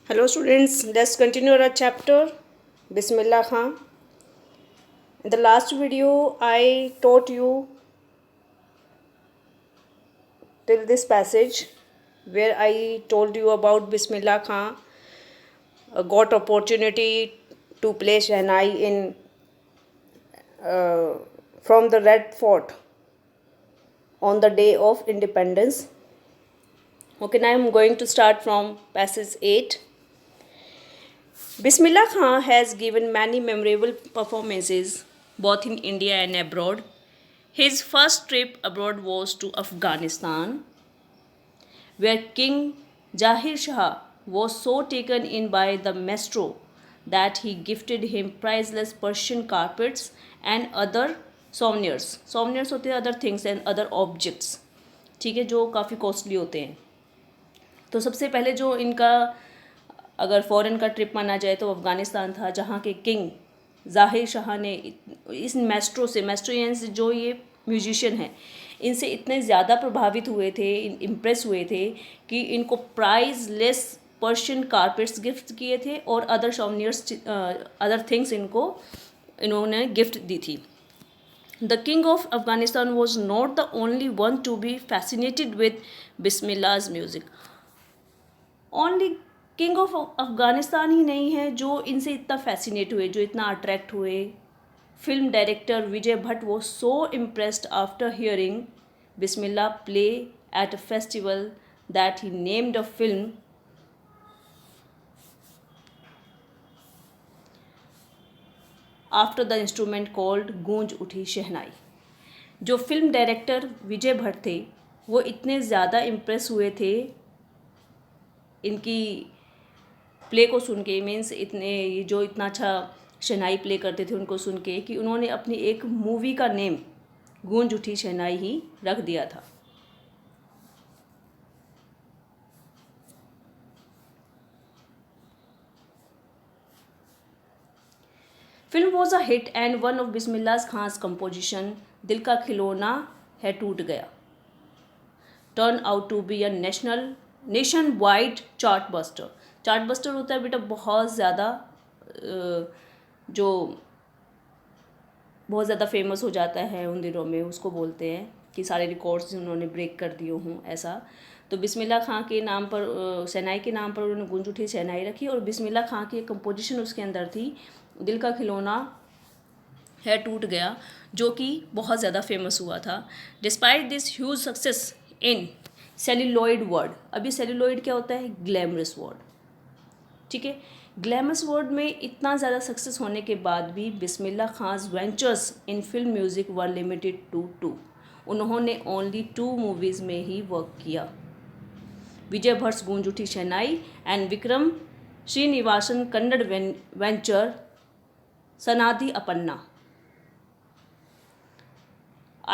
Hello students, let's continue our chapter Bismillah Khan. In the last video I taught you till this passage where I told you about Bismillah Khan got opportunity to play Shehnai in from the Red Fort on the day of independence. Okay, now I am going to start from passage 8. Bismillah Khan has given many memorable performances both in India and abroad. His first trip abroad was to Afghanistan, where King Zahir Shah was so taken in by the maestro that he gifted him priceless Persian carpets and other souvenirs. Souvenirs होते हैं other things and other objects, ठीक है, जो काफ़ी costly होते हैं. तो सबसे पहले जो इनका अगर फ़ॉरेन का ट्रिप माना जाए तो अफ़गानिस्तान था, जहाँ के किंग ज़ाहिर शाह ने इस मैस्ट्रो यानी जो ये म्यूजिशियन हैं, इनसे इतने ज़्यादा प्रभावित हुए थे, इम्प्रेस हुए थे कि इनको प्राइजलेस पर्शियन कारपेट्स गिफ्ट किए थे और अदर सोवनियर्स अदर थिंग्स इन्होंने गिफ्ट दी थी. The king of Afghanistan was not the only one to be fascinated with Bismillah's music. Only king of Afghanistan ही नहीं है जो इनसे इतना फैसिनेट हुए, जो इतना अट्रैक्ट हुए. Film director Vijay Bhatt was so impressed after hearing Bismillah play at a festival that he named a film after the instrument called गूंज उठी शहनाई. जो फिल्म डायरेक्टर विजय भट्ट थे वो इतने ज़्यादा इम्प्रेस हुए थे इनकी प्ले को सुन के, मीन्स इतने जो इतना अच्छा शहनाई प्ले करते थे उनको सुन के, कि उन्होंने अपनी एक मूवी का नेम गूंज उठी शहनाई ही रख दिया था. Film was a hit and one of Bismillah Khan's composition दिल का खिलौना है टूट गया turn out to be a nation wide chart buster. Chart buster होता है बेटा बहुत ज़्यादा जो बहुत ज़्यादा फेमस हो जाता है उन दिनों में, उसको बोलते हैं कि सारे रिकॉर्ड्स उन्होंने ब्रेक कर दिए हों ऐसा. तो बिस्मिल्लाह खां के नाम पर शहनाई के नाम पर उन्होंने गूंज उठी शहनाई रखी और बिस्मिल्लाह खां की एक कंपोजिशन उसके अंदर थी दिल का खिलौना है टूट गया, जो कि बहुत ज़्यादा फेमस हुआ था. Despite this huge success in celluloid word. अभी सेल्यूलॉइड क्या होता है? ग्लैमरस वर्ड, ठीक है. ग्लैमरस वर्ड में इतना ज़्यादा सक्सेस होने के बाद भी Bismillah Khan's ventures in film music were limited to 2. उन्होंने ओनली 2 मूवीज़ में ही वर्क किया. विजय Bhatt's Goonj Uthi Shehnai and Vikram Srinivasan Kannada venture Sanadi Appanna.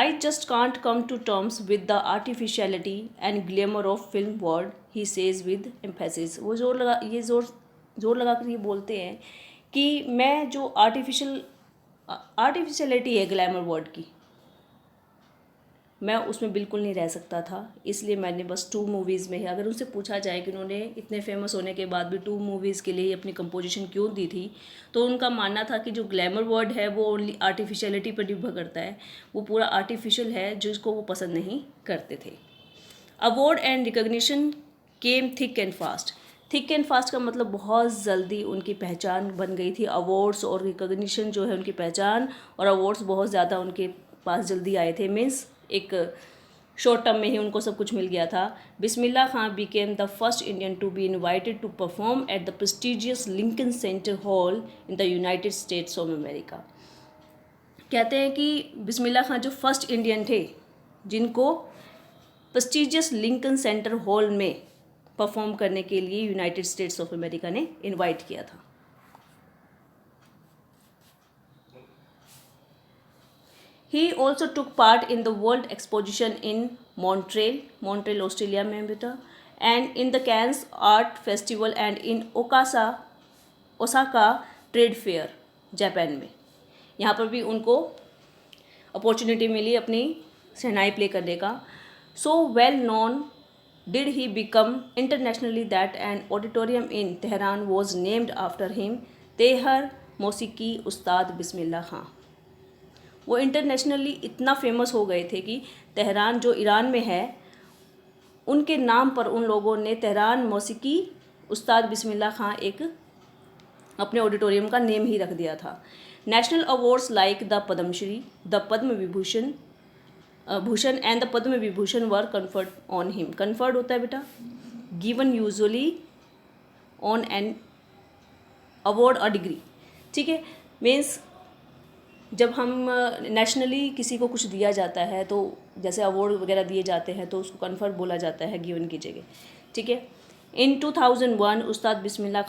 I just can't come to terms with the artificiality and glamour of film world, he says with emphasis. वो जोर लगा कर ये बोलते हैं कि मैं जो आर्टिफिशियलिटी है ग्लैमर वर्ड की, मैं उसमें बिल्कुल नहीं रह सकता था. इसलिए मैंने बस 2 मूवीज़ में ही, अगर उनसे पूछा जाए कि उन्होंने इतने फेमस होने के बाद भी 2 मूवीज़ के लिए ही अपनी कंपोजिशन क्यों दी थी, तो उनका मानना था कि जो ग्लैमर वर्ड है वो ओनली आर्टिफिशियलिटी पर निर्भर करता है, वो पूरा आर्टिफिशियल है जिसको वो पसंद नहीं करते थे. Award and recognition came thick and fast. Thick and fast का मतलब बहुत जल्दी उनकी पहचान बन गई थी. अवार्ड्स और रिकग्निशन जो है उनकी पहचान और अवार्ड्स बहुत ज़्यादा उनके पास जल्दी आए थे, मीन्स एक शॉर्ट टर्म में ही उनको सब कुछ मिल गया था. Bismillah Khan became the first Indian to be invited to perform at the prestigious Lincoln Center hall in the United States of America. कहते हैं कि बिस्मिल्लाह खान जो फर्स्ट इंडियन थे जिनको प्रेस्टिजियस लिंकन सेंटर हॉल में परफॉर्म करने के लिए यूनाइटेड स्टेट्स ऑफ अमेरिका ने इनवाइट किया था. He also took part in the World Exposition in Montreal Australia में बेटा, and in the Cannes Art Festival and in Osaka trade fair Japan में. यहाँ पर भी उनको अपॉर्चुनिटी मिली अपनी शहनाई प्ले करने का. So well known did he become internationally that an auditorium in Tehran was named after him, तेहर मौसीकी उस्ताद बिस्मिल्लाह खां। वो इंटरनेशनली इतना फेमस हो गए थे कि तेहरान जो ईरान में है उनके नाम पर उन लोगों ने तेहरान मौसीकी उस्ताद बिस्मिल्लाह खां एक अपने ऑडिटोरियम का नेम ही रख दिया था। National awards like the Padmashri, the Padma Vibhushan Bhushan and the Padma Vibhushan were conferred on him. Conferred होता है बेटा given usually on an award a degree, ठीक है। मीन्स जब हम नेशनली किसी को कुछ दिया जाता है तो जैसे अवार्ड वगैरह दिए जाते हैं तो उसको कन्फर्ड बोला जाता है गिवन की जगह, ठीक है। In 2001 Ustad Bismillah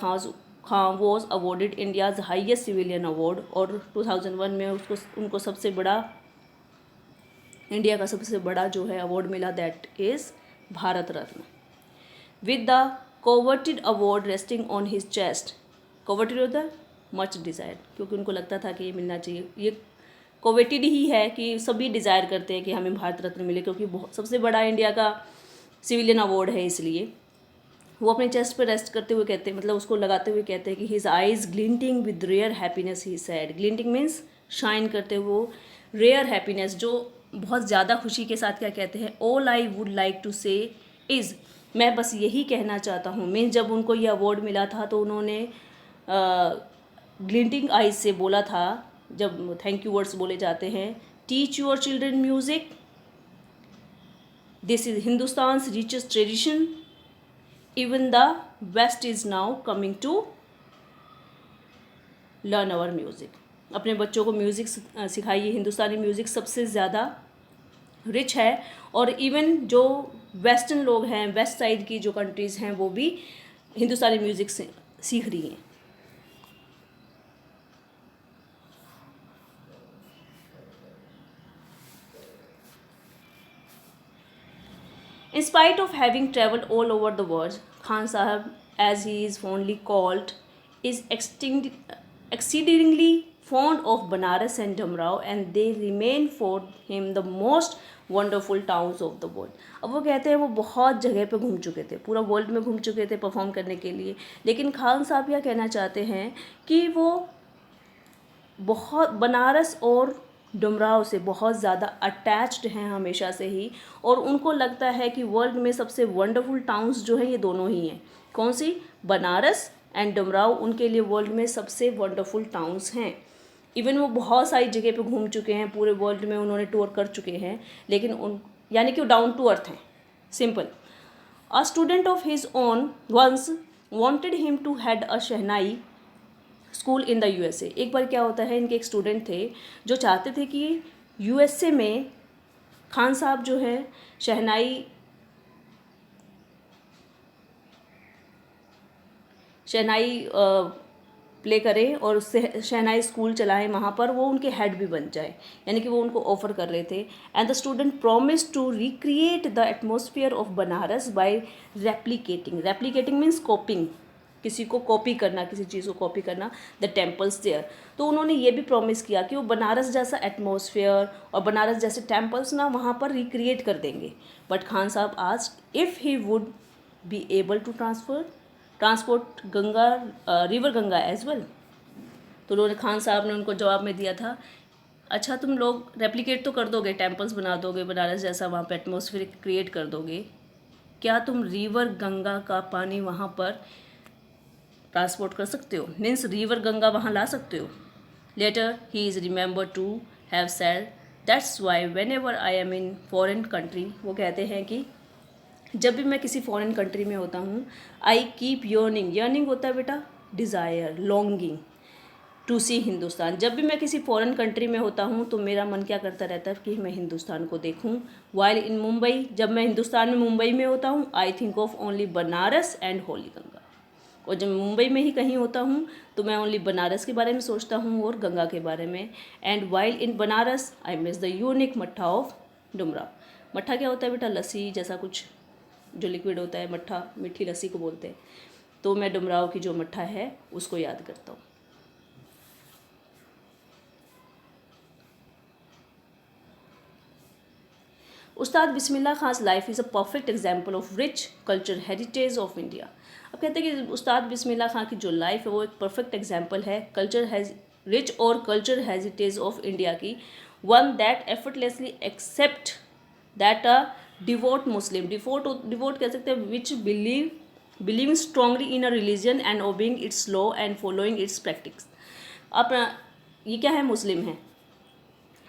Khan was awarded India's highest civilian award, और 2001 में उनको सबसे बड़ा इंडिया का सबसे बड़ा जो है अवार्ड मिला, that is Bharat Ratna, with the coveted award resting on his chest. Coveted होता है मच डिज़ायर, क्योंकि उनको लगता था कि ये मिलना चाहिए। ये कोवेटेड ही है कि सभी डिज़ायर करते हैं कि हमें भारत रत्न मिले, क्योंकि बहुत सबसे बड़ा इंडिया का सिविलियन अवार्ड है। इसलिए वो अपने चेस्ट पर रेस्ट करते हुए कहते हैं, मतलब उसको लगाते हुए कहते हैं कि his eyes glinting with rare happiness he said. Glinting means shine करते हुए, रेयर हैप्पीनेस जो बहुत ज़्यादा खुशी के साथ क्या कहते हैं, all I would like to say is, मैं बस यही कहना चाहता हूँ। मीन्स जब उनको ये अवार्ड मिला था तो उन्होंने ग्लिंटिंग आइज से बोला था, जब थैंक यू वर्ड्स बोले जाते हैं, teach your children music, this is Hindustan's richest tradition, even the west is now coming to learn our music. अपने बच्चों को म्यूज़िक सिखाइए, हिंदुस्तानी म्यूज़िक सबसे ज़्यादा रिच है, और इवन जो वेस्टर्न लोग हैं, वेस्ट साइड की जो कंट्रीज़ हैं, वो भी हिंदुस्तानी म्यूज़िक सीख रही हैं। In spite of having travelled all over the world, Khan Sahib, as he is fondly called, is exceedingly fond of Banaras and Jamrao, and they remain for him the most wonderful towns of the world. अब वो कहते हैं वो बहुत जगह पे घूम चुके थे, पूरा वर्ल्ड में घूम चुके थे परफॉर्म करने के लिए, लेकिन खान साहब यह कहना चाहते हैं कि वो बहुत बनारस और डुमराव से बहुत ज़्यादा अटैच्ड हैं हमेशा से ही, और उनको लगता है कि वर्ल्ड में सबसे वंडरफुल टाउन्स जो हैं ये दोनों ही हैं। कौन सी? बनारस एंड डुमराव उनके लिए वर्ल्ड में सबसे वंडरफुल टाउन्स हैं। इवन वो बहुत सारी जगह पे घूम चुके हैं, पूरे वर्ल्ड में उन्होंने टूर कर चुके हैं, लेकिन यानी कि वो डाउन टू अर्थ हैं, simple. A student of his own once wanted him to had a shehnai school in the USA. एक बार क्या होता है, इनके एक स्टूडेंट थे जो चाहते थे कि यूएसए में खान साहब जो है शहनाई प्ले करें और उससे शहनाई स्कूल चलाएं, वहाँ पर वो उनके हेड भी बन जाए, यानी कि वो उनको ऑफ़र कर रहे थे। And the student promise to recreate the atmosphere of Banaras by replicating means copying, किसी को कॉपी करना, किसी चीज़ को कॉपी करना, द टेम्पल्स देयर। तो उन्होंने ये भी प्रॉमिस किया कि वो बनारस जैसा एटमॉस्फेयर और बनारस जैसे टेम्पल्स ना वहाँ पर रिक्रिएट कर देंगे। But Khan sahab asked if he would be able to transport Ganga river Ganga as well. तो उन्होंने खान साहब ने उनको जवाब में दिया था, अच्छा तुम लोग रेप्लिकेट तो कर दोगे, टेम्पल्स बना दोगे बनारस जैसा, वहाँ पर एटमॉस्फेयर क्रिएट कर दोगे, क्या तुम रिवर गंगा का पानी वहाँ पर ट्रांसपोर्ट कर सकते हो? मीन्स रिवर गंगा वहाँ ला सकते हो। Later he is remember to have said that's why whenever I am in foreign country, वो कहते हैं कि जब भी मैं किसी फॉरेन कंट्री में होता हूँ, आई कीप यर्निंग होता है बेटा डिज़ायर, लॉन्गिंग टू सी हिंदुस्तान। जब भी मैं किसी फॉरेन कंट्री में होता हूँ तो मेरा मन क्या करता रहता है कि मैं हिंदुस्तान को देखूँ। वाइल इन मुंबई, जब मैं हिंदुस्तान में मुंबई में होता हूँ, I think of only Banaras and Holi Ganga. और जब मुंबई में ही कहीं होता हूँ तो मैं ओनली बनारस के बारे में सोचता हूँ और गंगा के बारे में। And while in Banaras I miss the unique मट्ठा ऑफ डुमरा। मट्ठा क्या होता है बेटा? लस्सी जैसा कुछ जो लिक्विड होता है, मट्ठा मीठी लस्सी को बोलते हैं। तो मैं डुमराव की जो मट्ठा है उसको याद करता हूँ। Ustad Bismillah Khan life is a perfect example of rich culture heritage of India. अब कहते हैं कि उस्ताद बिस्मिल्लाह खान की जो लाइफ है वो एक परफेक्ट एग्जाम्पल है कल्चर हैज रिच और कल्चर हेरिटेज ऑफ इंडिया की। One that effortlessly accept that a devout Muslim, devout कह सकते हैं which believing strongly in a religion and obeying its law and following its practice. अब ये क्या है, मुस्लिम है,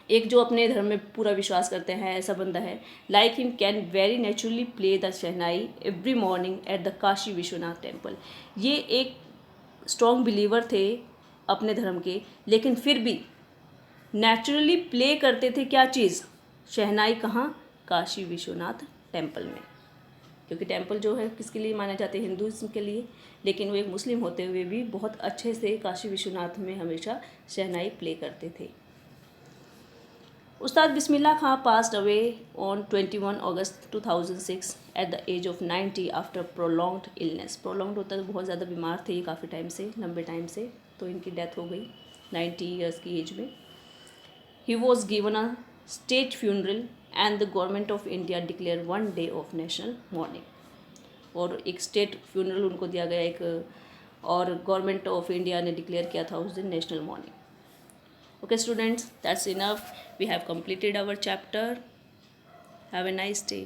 एक जो अपने धर्म में पूरा विश्वास करते हैं, ऐसा बंदा है। Like him can very naturally play the shehnai every morning at the Kashi Vishwanath temple. ये एक स्ट्रॉन्ग बिलीवर थे अपने धर्म के, लेकिन फिर भी नेचुरली प्ले करते थे क्या चीज़, शहनाई। कहाँ? काशी विश्वनाथ टेम्पल में, क्योंकि टेम्पल जो है किसके लिए माने जाते हैं, हिंदुज़म के लिए, लेकिन वो एक मुस्लिम होते हुए भी बहुत अच्छे से काशी विश्वनाथ में हमेशा शहनाई प्ले करते थे। उस्ताद बिस्मिल्लाह खां passed away on 21 August 2006 at the age of 90 after prolonged illness। prolonged होता है तो बहुत ज़्यादा बीमार थे ये काफ़ी टाइम से, लंबे टाइम से, तो इनकी डेथ हो गई 90 ईयर्स की एज में। He was given a state funeral and the government of India declared one day of national mourning। और एक स्टेट फ्यूनरल उनको दिया गया एक, और गवर्नमेंट ऑफ इंडिया ने डिक्लेयर किया था उस दिन national morning. Okay students, that's enough. We have completed our chapter. Have a nice day.